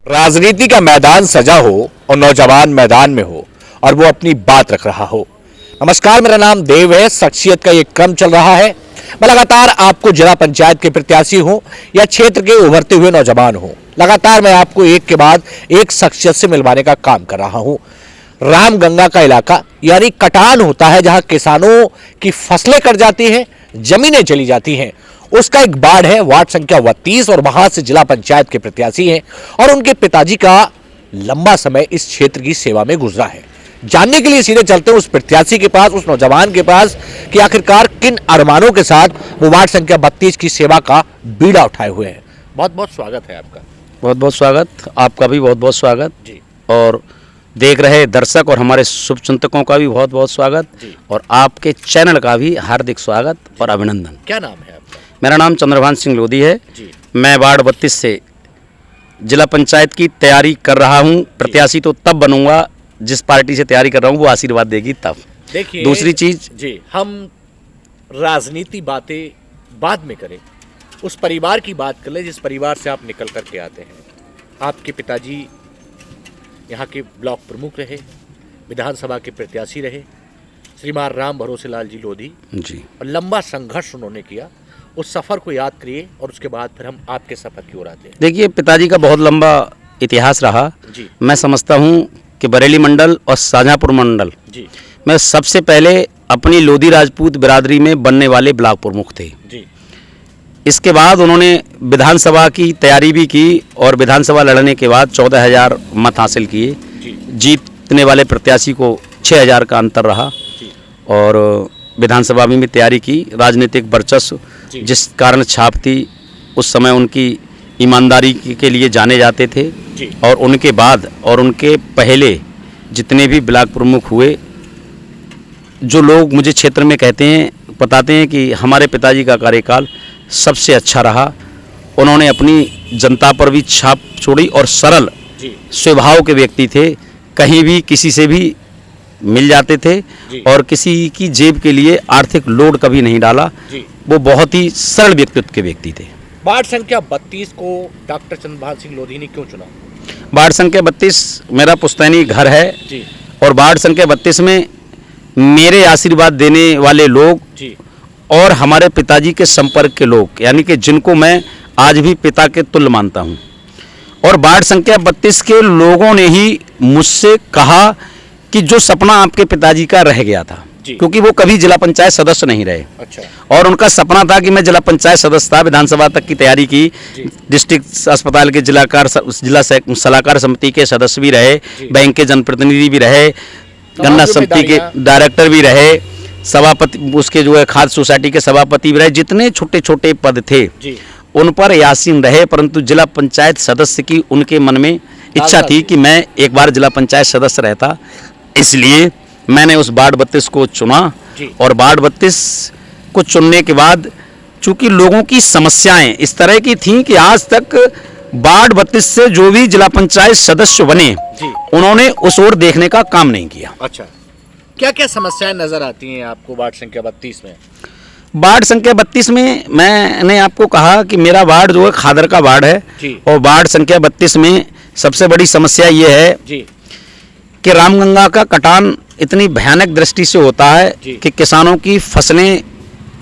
राजनीति का मैदान सजा हो और नौजवान मैदान में हो और वो अपनी बात रख रहा हो। नमस्कार, मेरा नाम देव है। शख्सियत का ये क्रम चल रहा है। मैं लगातार आपको जिला पंचायत के प्रत्याशी हूं या क्षेत्र के उभरते हुए नौजवान हूं, लगातार मैं आपको एक के बाद एक शख्सियत से मिलवाने का काम कर रहा हूं। रामगंगा का इलाका यानी कटान होता है, जहां किसानों की फसलें कट जाती हैं, जमीनें चली जाती हैं, उसका एक बाढ़ है। वार्ड संख्या 32 और वहां से जिला पंचायत के प्रत्याशी हैं और उनके पिताजी का लंबा समय इस क्षेत्र की सेवा में गुजरा है। जानने के लिए सीधे चलते हैं उस प्रत्याशी के पास, उस नौजवान के पास कि आखिरकार किन अरमानों के साथ वो वार्ड संख्या 32 की सेवा का बीड़ा उठाए हुए हैं। बहुत बहुत स्वागत है आपका। बहुत बहुत स्वागत, आपका भी बहुत बहुत स्वागत जी। और देख रहे दर्शक और हमारे शुभचिंतकों का भी बहुत बहुत स्वागत जी। और आपके चैनल का भी हार्दिक स्वागत और अभिनंदन। क्या नाम है आपका? मेरा नाम चंद्रभान सिंह लोधी है जी। मैं वार्ड 32 से जिला पंचायत की तैयारी कर रहा हूं। प्रत्याशी तो तब बनूंगा जिस पार्टी से तैयारी कर रहा हूं वो आशीर्वाद देगी तब। देखिए, दूसरी चीज जी, हम राजनीति बातें बाद में करें, उस परिवार की बात कर ले जिस परिवार से आप निकल करके आते हैं। आपके पिताजी यहाँ के ब्लॉक प्रमुख रहे, विधानसभा के प्रत्याशी रहे, श्रीमान राम भरोसे लाल जी लोधी जी। और लंबा संघर्ष उन्होंने किया। उस सफ़र को याद करिए और उसके बाद फिर हम आपके सफ़र की ओर आते हैं। देखिए, पिताजी का बहुत लंबा इतिहास रहा। जी। मैं समझता हूं कि बरेली मंडल और शाहजहाँपुर मंडल जी। में सबसे पहले अपनी लोधी राजपूत बिरादरी में बनने वाले ब्लॉक प्रमुख थे। जी। इसके बाद उन्होंने विधानसभा की तैयारी भी की और विधानसभा लड़ने के बाद 14,000 मत हासिल किए। जी। जीतने वाले प्रत्याशी को 6,000 का अंतर रहा। जी। और विधानसभा में भी तैयारी की। राजनीतिक वर्चस्व जी। जिस कारण छाप थी, उस समय उनकी ईमानदारी के लिए जाने जाते थे। जी। और उनके बाद और उनके पहले जितने भी ब्लॉक प्रमुख हुए, जो लोग मुझे क्षेत्र में कहते हैं, बताते हैं कि हमारे पिताजी का कार्यकाल सबसे अच्छा रहा। उन्होंने अपनी जनता पर भी छाप छोड़ी और सरल जी। स्वभाव के व्यक्ति थे। कहीं भी किसी से भी मिल जाते थे जी। और किसी की जेब के लिए आर्थिक लोड कभी नहीं डाला। जी। वो बहुत ही सरल व्यक्तित्व के व्यक्ति थे। वार्ड संख्या 32 को डॉक्टर चंद्रभान सिंह लोधी ने क्यों चुना? वार्ड संख्या 32 मेरा पुश्तैनी घर है। जी। और वार्ड संख्या 32 में मेरे आशीर्वाद देने वाले लोग जी। और हमारे पिताजी के संपर्क के लोग, यानी कि जिनको मैं आज भी पिता के तुल्य मानता हूं। और वार्ड संख्या 32 के लोगों ने ही मुझसे कहा कि जो सपना आपके पिताजी का रह गया था, क्योंकि वो कभी जिला पंचायत सदस्य नहीं रहे। अच्छा। और उनका सपना था कि मैं जिला पंचायत सदस्य था। विधानसभा तक की तैयारी की। डिस्ट्रिक्ट अस्पताल के जिला सलाहकार समिति के सदस्य भी रहे, बैंक के जनप्रतिनिधि भी रहे, गन्ना समिति के डायरेक्टर भी रहे, सभापति, उसके जो है खाद्य सोसाइटी के सभापति भी रहे। जितने छोटे छोटे पद थे उन पर यासीन रहे, परंतु जिला पंचायत सदस्य की उनके मन में इच्छा थी कि मैं एक बार जिला पंचायत सदस्य रहता। इसलिए मैंने उस वार्ड 32 को चुना। और वार्ड 32 को चुनने के बाद चूंकि लोगों की समस्याएं इस तरह की थीं कि आज तक वार्ड 32 से जो भी जिला पंचायत सदस्य बने उन्होंने उस ओर देखने का काम नहीं किया। अच्छा, क्या क्या समस्याएं नजर आती हैं आपको वार्ड संख्या 32 में? वार्ड संख्या 32 में मैंने आपको कहा कि मेरा वार्ड जो है खादर का वार्ड है। और वार्ड संख्या 32 में सबसे बड़ी समस्या ये है कि रामगंगा का कटान इतनी भयानक दृष्टि से होता है कि किसानों की फसलें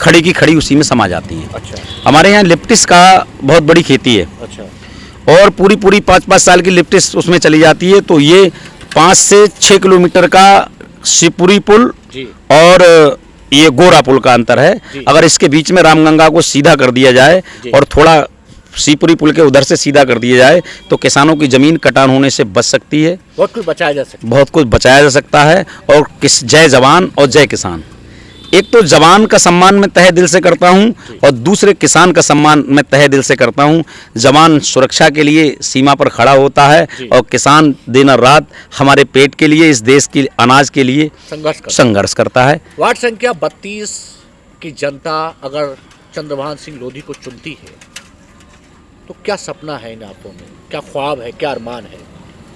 खड़ी की खड़ी उसी में समा जाती हैं। अच्छा। हमारे यहाँ लिप्टिस का बहुत बड़ी खेती है। अच्छा। और पूरी 5-5 साल की लिप्टिस उसमें चली जाती है। तो ये 5 से 6 किलोमीटर का शिवपुरी पुल और ये गोरा पुल का अंतर है। अगर इसके बीच में रामगंगा को सीधा कर दिया जाए और थोड़ा शिवपुरी पुल के उधर से सीधा कर दिया जाए तो किसानों की जमीन कटान होने से बच सकती है। बहुत कुछ बचाया जा सकता है। बहुत कुछ बचाया जा सकता है। और जय जवान और जय किसान। एक तो जवान का सम्मान मैं तहे दिल से करता हूं और दूसरे किसान का सम्मान मैं तहे दिल से करता हूं। जवान सुरक्षा के लिए सीमा पर खड़ा होता है और किसान दिन और रात हमारे पेट के लिए, इस देश के अनाज के लिए संघर्ष करता है। वार्ड संख्या 32 की जनता अगर चंद्रभान सिंह लोधी को चुनती है तो क्या सपना है इन आंखों में, क्या ख्वाब है, क्या अरमान है?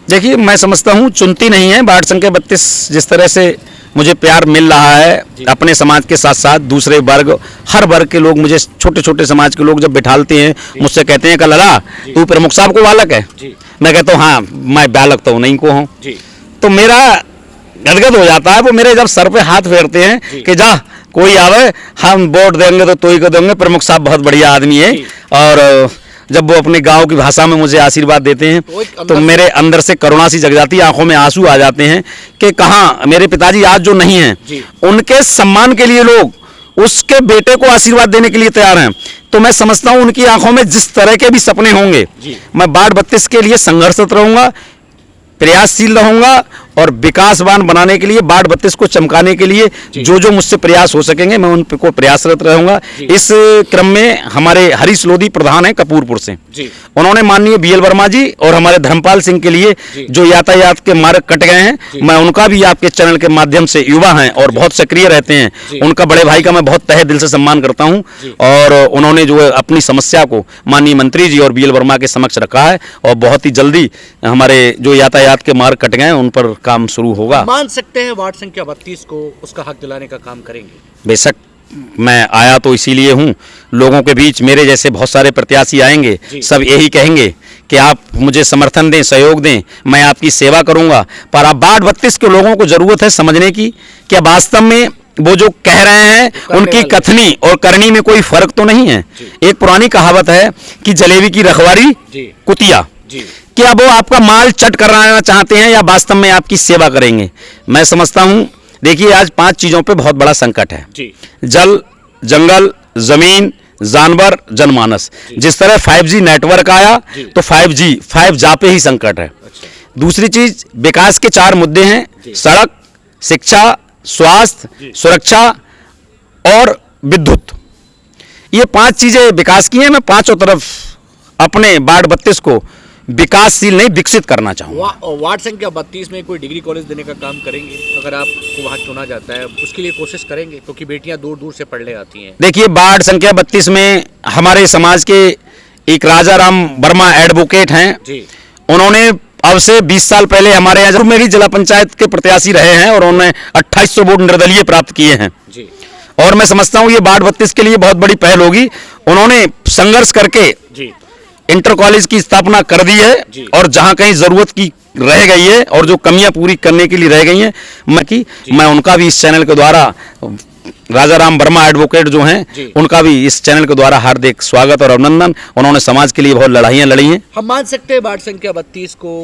देखिए, मैं समझता हूँ चुनती नहीं है। वार्ड संख्या 32 जिस तरह से मुझे प्यार मिल रहा है अपने समाज के साथ साथ दूसरे वर्ग, हर वर्ग के लोग मुझे, छोटे छोटे समाज के लोग जब बिठालते हैं मुझसे कहते हैं कि लला तू प्रमुख साहब को वालक है। मैं कहता हूँ हाँ मैं बालक तो नहीं को हूँ, जी तो मेरा गदगद हो जाता है। वो मेरे जब सर पे हाथ फेरते हैं कि जा कोई आवे हम वोट देंगे तो ही को देंगे, प्रमुख साहब बहुत बढ़िया आदमी है। और जब वो अपने गांव की भाषा में मुझे आशीर्वाद देते हैं तो मेरे अंदर से करुणा सी जग जाती है, आंखों में आंसू आ जाते हैं कि कहाँ मेरे पिताजी आज जो नहीं हैं उनके सम्मान के लिए लोग उसके बेटे को आशीर्वाद देने के लिए तैयार हैं। तो मैं समझता हूं उनकी आंखों में जिस तरह के भी सपने होंगे, मैं वार्ड 32 के लिए संघर्षरत रहूंगा, प्रयासशील रहूंगा और विकासवान बनाने के लिए वार्ड 32 को चमकाने के लिए जो जो मुझसे प्रयास हो सकेंगे मैं उन को प्रयासरत रहूंगा। इस क्रम में हमारे हरीश लोधी प्रधान हैं कपूरपुर से, उन्होंने माननीय बीएल वर्मा जी और हमारे धर्मपाल सिंह के लिए जो यातायात के मार्ग कट गए हैं, मैं उनका भी आपके चैनल के माध्यम से, युवा हैं और बहुत सक्रिय रहते हैं, उनका बड़े भाई का मैं बहुत तहे दिल से सम्मान करता हूं। और उन्होंने जो अपनी समस्या को माननीय मंत्री जी और बीएल वर्मा के समक्ष रखा है और बहुत ही जल्दी हमारे जो यातायात के मार्ग कट गए हैं उन पर काम शुरू होगा। मान सकते हैं वार्ड संख्या 32 को उसका हक दिलाने का काम करेंगे? बेशक, मैं आया तो इसीलिए हूँ, लोगों के बीच मेरे जैसे बहुत सारे प्रत्याशी आएंगे, सब यही कहेंगे कि आप मुझे समर्थन दें, सहयोग दें, मैं आपकी सेवा करूंगा। पर अब वार्ड 32 के लोगों को जरूरत है समझने की क्या वास्तव में वो जो कह रहे हैं उनकी कथनी और करनी में कोई फर्क तो नहीं है। एक पुरानी कहावत है कि जलेबी की रखवारी कुतिया, क्या वो आपका माल चट कराना चाहते हैं या वास्तव में आपकी सेवा करेंगे। मैं समझता हूं, देखिए आज 5 चीजों पे बहुत बड़ा संकट है, जल, जंगल, जमीन, जानवर, जनमानस। जिस तरह 5G नेटवर्क आया तो 5G पे ही संकट है। दूसरी चीज विकास के 4 मुद्दे हैं, सड़क, शिक्षा, स्वास्थ्य, सुरक्षा और विद्युत। ये 5 चीजें विकास की हैं। मैं पांचों तरफ अपने वार्ड 32 को विकासशील नहीं विकसित करना चाहूंगा। वार्ड संख्या 32 में कोई डिग्री कॉलेज देने का काम करेंगे अगर आपको वहां चुना जाता है? उसके लिए कोशिश करेंगे क्योंकि बेटियां दूर दूर से पढ़ने आती हैं। देखिए वार्ड संख्या 32 में हमारे समाज के एक राजा राम वर्मा एडवोकेट हैं, उन्होंने अब से 20 साल पहले हमारे यहाँ में भी जिला पंचायत के प्रत्याशी रहे हैं और उन्होंने 2800 वोट निर्दलीय प्राप्त किए हैं। और मैं समझता हूँ ये वार्ड 32 के लिए बहुत बड़ी पहल होगी। उन्होंने संघर्ष करके इंटर कॉलेज की स्थापना कर दी है और जहां कहीं जरूरत की रह गई है और जो कमियां पूरी करने के लिए रह गई हैं मैं उनका भी इस चैनल के द्वारा, राजा राम वर्मा एडवोकेट जो हैं उनका भी इस चैनल के द्वारा हार्दिक स्वागत और अभिनंदन। उन्होंने समाज के लिए बहुत लड़ाइयां लड़ी हैं। हम मान सकते हैं वार्ड संख्या 32 को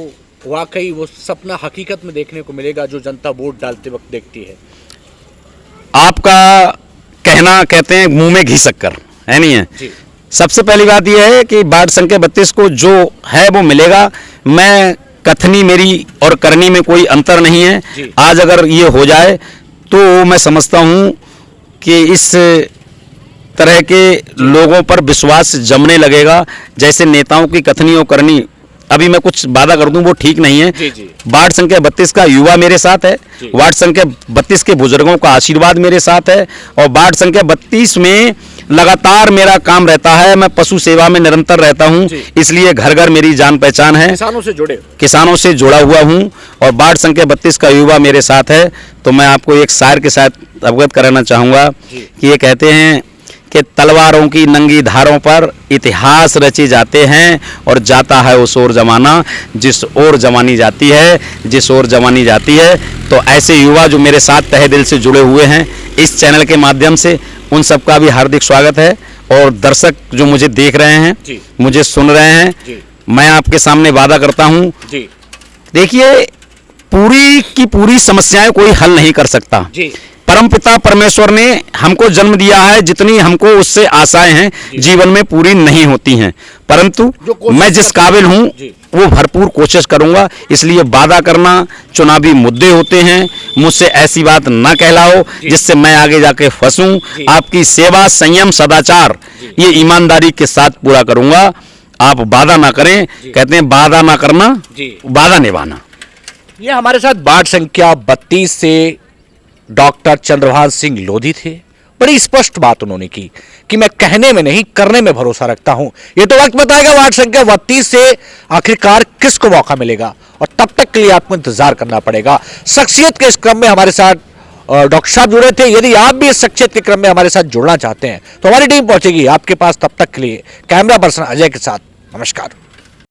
वाकई वो सपना हकीकत में देखने को मिलेगा जो जनता वोट डालते वक्त देखती है? आपका कहना कहते हैं मुंह में घी शक्कर है, नहीं है। सबसे पहली बात यह है कि वार्ड संख्या 32 को जो है वो मिलेगा। मैं कथनी मेरी और करनी में कोई अंतर नहीं है। आज अगर ये हो जाए तो मैं समझता हूँ कि इस तरह के लोगों पर विश्वास जमने लगेगा। जैसे नेताओं की कथनी और करनी, अभी मैं कुछ वादा कर दूं वो ठीक नहीं है। वार्ड संख्या 32 का युवा मेरे साथ है, वार्ड संख्या 32 के बुजुर्गों का आशीर्वाद मेरे साथ है और वार्ड संख्या 32 में लगातार मेरा काम रहता है। मैं पशु सेवा में निरंतर रहता हूं, इसलिए घर घर मेरी जान पहचान है, किसानों से जुड़ा हुआ हूं और वार्ड संख्या 32 का युवा मेरे साथ है। तो मैं आपको एक शायर के साथ अवगत कराना चाहूंगा कि ये कहते हैं कि तलवारों की नंगी धारों पर इतिहास रचे जाते हैं और जाता है उस ओर जमाना जिस ओर जमानी जाती है, जिस ओर जमानी जाती है। तो ऐसे युवा जो मेरे साथ तहे दिल से जुड़े हुए हैं इस चैनल के माध्यम से, उन सबका भी हार्दिक स्वागत है। और दर्शक जो मुझे देख रहे हैं, मुझे सुन रहे हैं, मैं आपके सामने वादा करता हूं, देखिए पूरी की पूरी समस्याएं कोई हल नहीं कर सकता। परमपिता परमेश्वर ने हमको जन्म दिया है, जितनी हमको उससे आशाएं हैं जीवन में पूरी नहीं होती हैं, परंतु मैं जिस काबिल हूं वो भरपूर कोशिश करूंगा। इसलिए वादा करना, चुनावी मुद्दे होते हैं, मुझसे ऐसी बात ना कहलाओ जिससे मैं आगे जाके फंसूं। आपकी सेवा, संयम, सदाचार ये ईमानदारी के साथ पूरा करूंगा। आप वादा ना करें, कहते हैं वादा ना करना वादा निभाना। ये हमारे साथ वार्ड संख्या 32 से डॉक्टर चंद्रभान सिंह लोधी थे। बड़ी स्पष्ट बात उन्होंने की कि मैं कहने में नहीं करने में भरोसा रखता हूं। ये तो वक्त बताएगा वार्ड संख्या 32 से आखिरकार किसको मौका मिलेगा और तब तक के लिए आपको इंतजार करना पड़ेगा। शख्सियत के इस क्रम में हमारे साथ डॉक्टर साहब जुड़े थे। यदि आप भी इस शख्सियत के क्रम में हमारे साथ जुड़ना चाहते हैं तो हमारी टीम पहुंचेगी आपके पास। तब तक के लिए कैमरा पर्सन अजय के साथ नमस्कार।